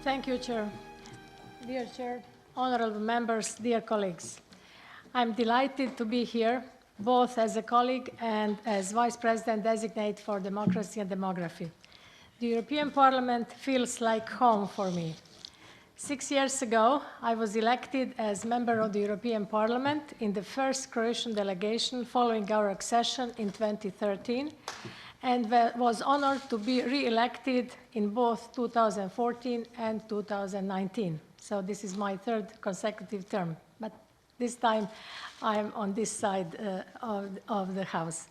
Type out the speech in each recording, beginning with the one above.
Thank you, Chair. Dear Chair, honorable members, dear colleagues. I'm delighted to be here, both as a colleague and as Vice President designate for Democracy and Demography. The European Parliament feels like home for me. 6 years ago, I was elected as member of the European Parliament in the first Croatian delegation following our accession in 2013, and was honored to be re-elected in both 2014 and 2019. So this is my third consecutive term, but this time I'm on this side of the House.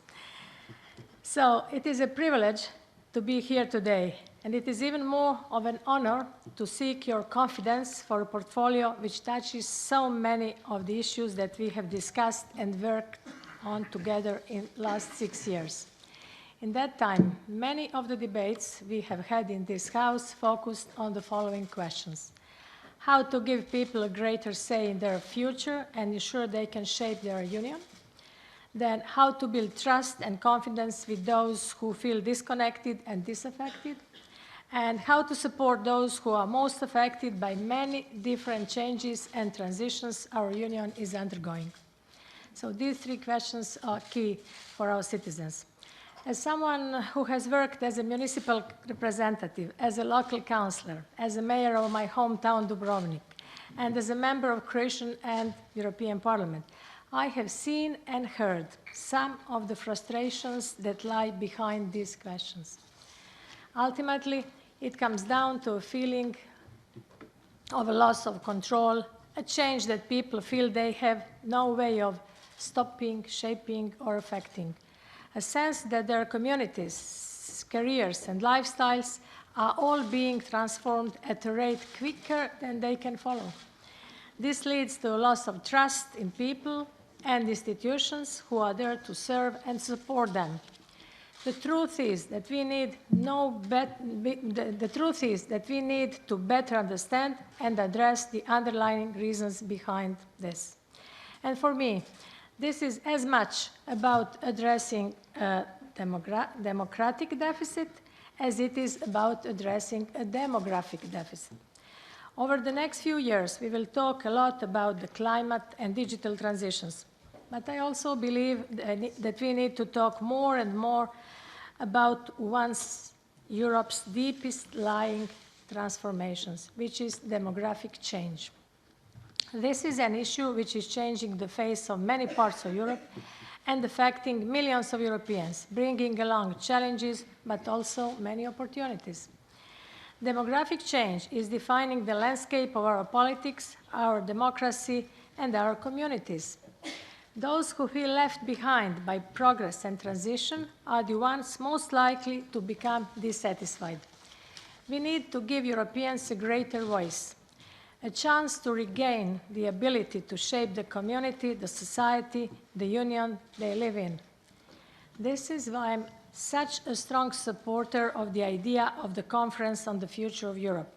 So it is a privilege to be here today, and it is even more of an honor to seek your confidence for a portfolio which touches so many of the issues that we have discussed and worked on together in the last 6 years. In that time, many of the debates we have had in this House focused on the following questions: how to give people a greater say in their future and ensure they can shape their union; then how to build trust and confidence with those who feel disconnected and disaffected; and how to support those who are most affected by many different changes and transitions our union is undergoing. So these three questions are key for our citizens. As someone who has worked as a municipal representative, as a local councillor, as a mayor of my hometown Dubrovnik, and as a member of Croatian and European Parliament, I have seen and heard some of the frustrations that lie behind these questions. Ultimately, it comes down to a feeling of a loss of control, a change that people feel they have no way of stopping, shaping, or affecting. A sense that their communities, careers, and lifestyles are all being transformed at a rate quicker than they can follow. This leads to a loss of trust in people and institutions who are there to serve and support them. The truth is that we need to better understand and address the underlying reasons behind this. And for me, this is as much about addressing a democratic deficit as it is about addressing a demographic deficit. Over the next few years, we will talk a lot about the climate and digital transitions. But I also believe that we need to talk more and more about once Europe's deepest lying transformations, which is demographic change. This is an issue which is changing the face of many parts of Europe and affecting millions of Europeans, bringing along challenges, but also many opportunities. Demographic change is defining the landscape of our politics, our democracy, and our communities. Those who feel left behind by progress and transition are the ones most likely to become dissatisfied. We need to give Europeans a greater voice, a chance to regain the ability to shape the community, the society, the union they live in. This is why I'm such a strong supporter of the idea of the Conference on the Future of Europe.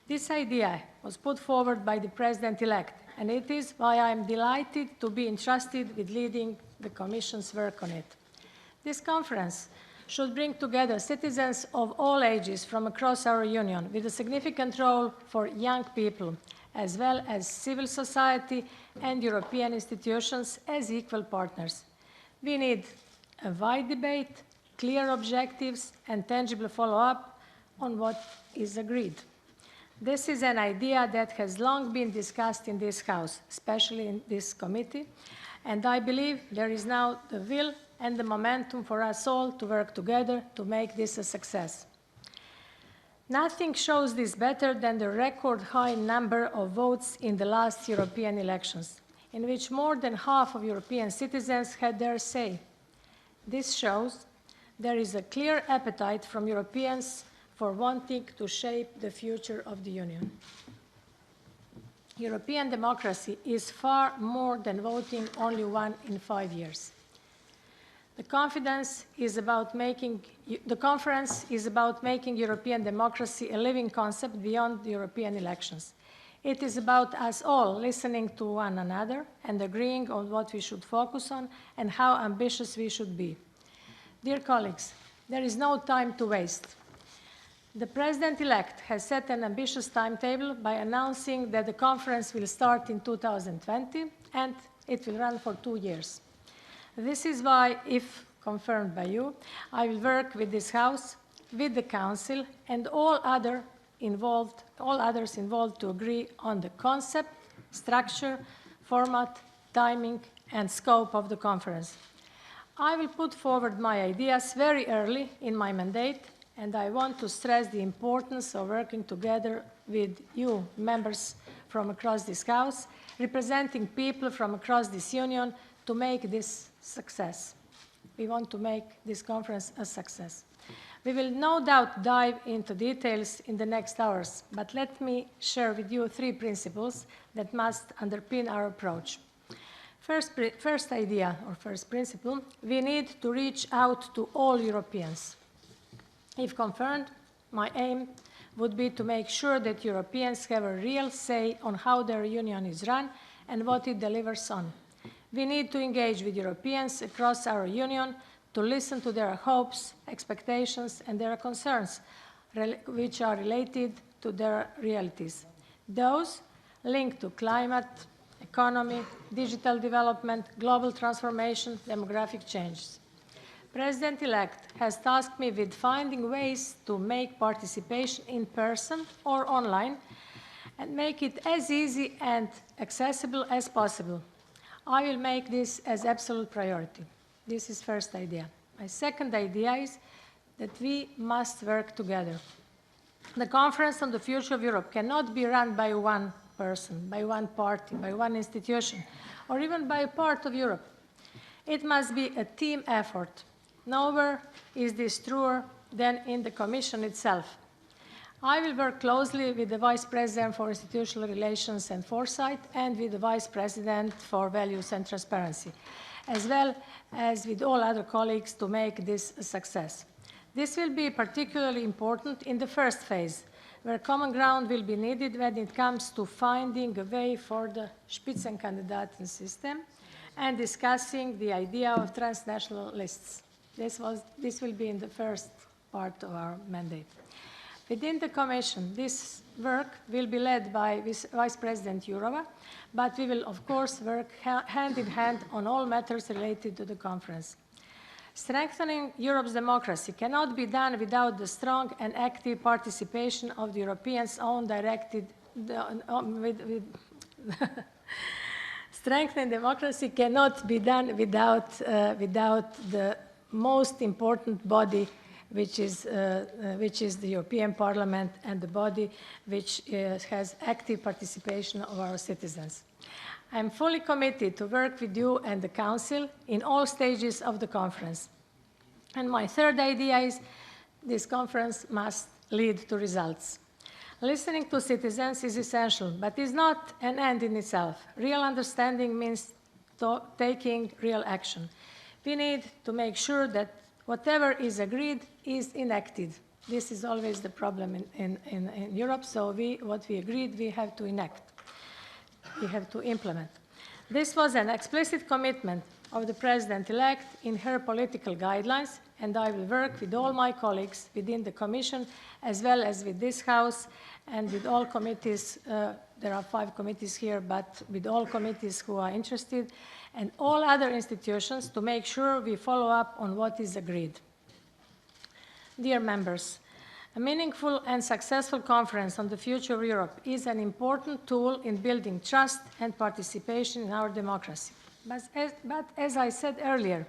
This idea was put forward by the President-elect, and it is why I'm delighted to be entrusted with leading the Commission's work on it. This conference should bring together citizens of all ages from across our union with a significant role for young people, as well as civil society and European institutions as equal partners. We need a wide debate, clear objectives, and tangible follow-up on what is agreed. This is an idea that has long been discussed in this House, especially in this committee, and I believe there is now the will and the momentum for us all to work together to make this a success. Nothing shows this better than the record high number of votes in the last European elections, in which more than half of European citizens had their say. This shows there is a clear appetite from Europeans for wanting to shape the future of the Union. European democracy is far more than voting only once in 5 years. The conference is about making European democracy a living concept beyond the European elections. It is about us all listening to one another and agreeing on what we should focus on and how ambitious we should be. Dear colleagues, there is no time to waste. The President-elect has set an ambitious timetable by announcing that the conference will start in 2020 and it will run for 2 years. This is why, if confirmed by you, I will work with this House, with the Council, and all others involved to agree on the concept, structure, format, timing, and scope of the conference. I will put forward my ideas very early in my mandate, and I want to stress the importance of working together with you, members from across this House, representing people from across this Union, to make this success. We want to make this conference a success. We will no doubt dive into details in the next hours, but let me share with you 3 principles that must underpin our approach. First idea, or first principle, we need to reach out to all Europeans. If confirmed, my aim would be to make sure that Europeans have a real say on how their union is run and what it delivers on. We need to engage with Europeans across our union to listen to their hopes, expectations, and their concerns, which are related to their realities. Those linked to climate, economy, digital development, global transformation, demographic changes. President-elect has tasked me with finding ways to make participation in person or online and make it as easy and accessible as possible. I will make this as absolute priority. This is first idea. My second idea is that we must work together. The Conference on the Future of Europe cannot be run by one person, by one party, by one institution, or even by a part of Europe. It must be a team effort. Nowhere is this truer than in the Commission itself. I will work closely with the Vice President for Institutional Relations and Foresight and with the Vice President for Values and Transparency, as well as with all other colleagues to make this a success. This will be particularly important in the first phase, where common ground will be needed when it comes to finding a way for the Spitzenkandidaten system and discussing the idea of transnational lists. This will be in the first part of our mandate. Within the Commission, this work will be led by Vice President Jourova, but we will, of course, work hand in hand on all matters related to the conference. Strengthening Europe's democracy cannot be done without the strong and active participation of the Europeans' own directed. Strengthening democracy cannot be done without the most important body, which is the European Parliament, and the body which has active participation of our citizens. I am fully committed to work with you and the Council in all stages of the conference. And my third idea is this conference must lead to results. Listening to citizens is essential, but is not an end in itself. Real understanding means taking real action. We need to make sure that whatever is agreed is enacted. This is always the problem in Europe, so what we agreed, we have to enact. We have to implement. This was an explicit commitment of the President-elect in her political guidelines, and I will work with all my colleagues within the Commission, as well as with this House and with all committees. There are 5 committees here, but with all committees who are interested, and all other institutions to make sure we follow up on what is agreed. Dear members, a meaningful and successful conference on the future of Europe is an important tool in building trust and participation in our democracy. But as I said earlier,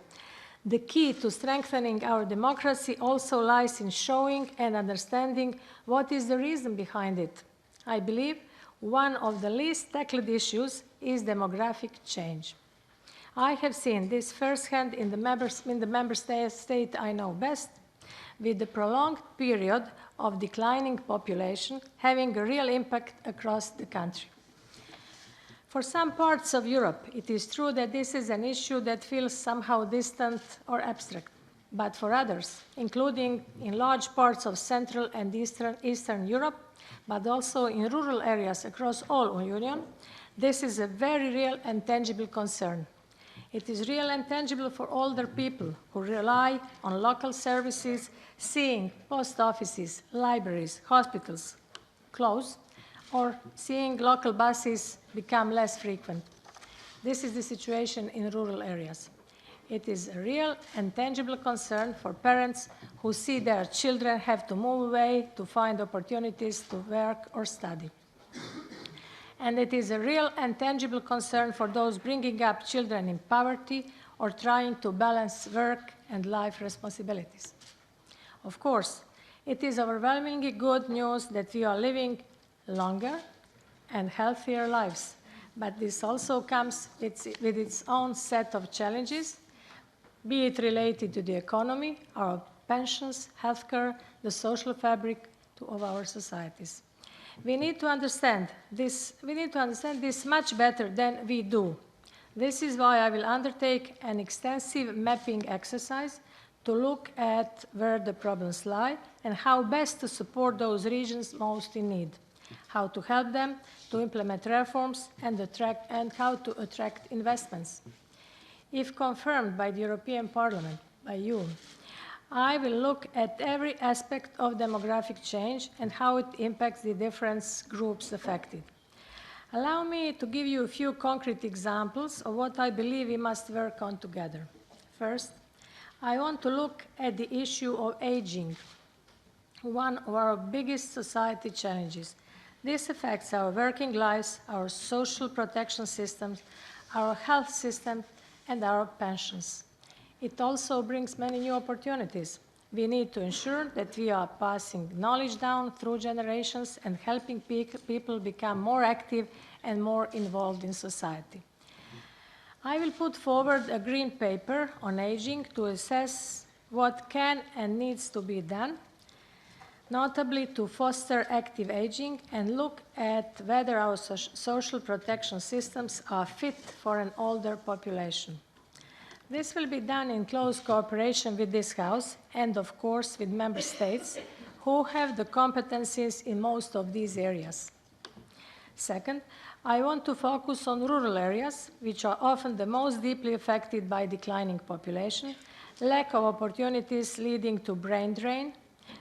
the key to strengthening our democracy also lies in showing and understanding what is the reason behind it. I believe one of the least tackled issues is demographic change. I have seen this firsthand in the member state I know best, with the prolonged period of declining population having a real impact across the country. For some parts of Europe, it is true that this is an issue that feels somehow distant or abstract. But for others, including in large parts of Central and Eastern Europe, but also in rural areas across all Union, this is a very real and tangible concern. It is real and tangible for older people who rely on local services, seeing post offices, libraries, hospitals close, or seeing local buses become less frequent. This is the situation in rural areas. It is a real and tangible concern for parents who see their children have to move away to find opportunities to work or study. And it is a real and tangible concern for those bringing up children in poverty or trying to balance work and life responsibilities. Of course, it is overwhelmingly good news that we are living longer and healthier lives, but this also comes with its own set of challenges, be it related to the economy, our pensions, healthcare, the social fabric of our societies. We need to understand this much better than we do. This is why I will undertake an extensive mapping exercise to look at where the problems lie and how best to support those regions most in need, how to help them to implement reforms and how to attract investments. If confirmed by the European Parliament, by you, I will look at every aspect of demographic change and how it impacts the different groups affected. Allow me to give you a few concrete examples of what I believe we must work on together. First, I want to look at the issue of aging, one of our biggest society challenges. This affects our working lives, our social protection systems, our health system, and our pensions. It also brings many new opportunities. We need to ensure that we are passing knowledge down through generations and helping people become more active and more involved in society. I will put forward a green paper on aging to assess what can and needs to be done, notably to foster active aging and look at whether our social protection systems are fit for an older population. This will be done in close cooperation with this House and, of course, with Member States who have the competencies in most of these areas. Second, I want to focus on rural areas, which are often the most deeply affected by declining population, lack of opportunities leading to brain drain,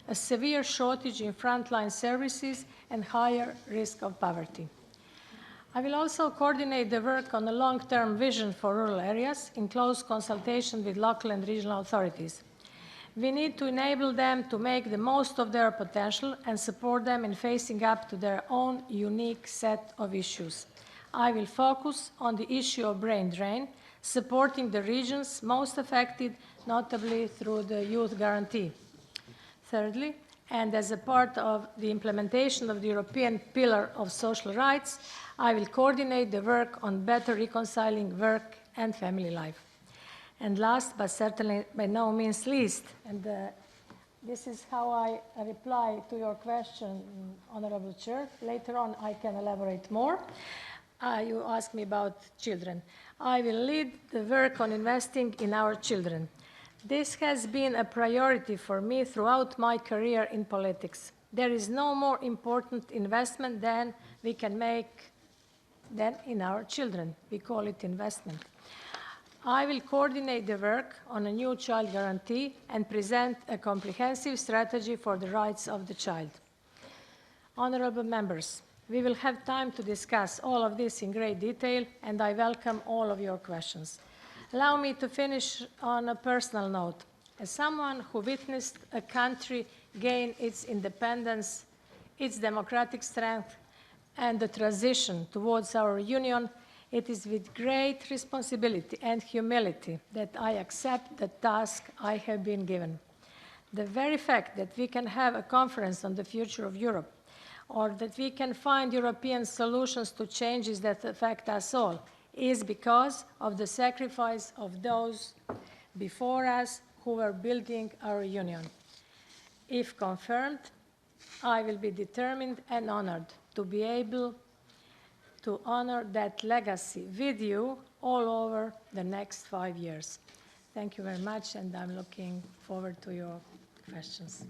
a severe shortage in frontline services, and higher risk of poverty. I will also coordinate the work on a long-term vision for rural areas in close consultation with local and regional authorities. We need to enable them to make the most of their potential and support them in facing up to their own unique set of issues. I will focus on the issue of brain drain, supporting the regions most affected, notably through the Youth Guarantee. Thirdly, and as a part of the implementation of the European Pillar of Social Rights, I will coordinate the work on better reconciling work and family life. And last, but certainly by no means least, and this is how I reply to your question, Honorable Chair. Later on, I can elaborate more. You asked me about children. I will lead the work on investing in our children. This has been a priority for me throughout my career in politics. There is no more important investment than we can make than in our children. We call it investment. I will coordinate the work on a new child guarantee and present a comprehensive strategy for the rights of the child. Honorable members, we will have time to discuss all of this in great detail, and I welcome all of your questions. Allow me to finish on a personal note. As someone who witnessed a country gain its independence, its democratic strength, and the transition towards our union, it is with great responsibility and humility that I accept the task I have been given. The very fact that we can have a conference on the future of Europe, or that we can find European solutions to changes that affect us all, is because of the sacrifice of those before us who were building our union. If confirmed, I will be determined and honored to be able to honor that legacy with you all over the next 5 years. Thank you very much, and I'm looking forward to your questions.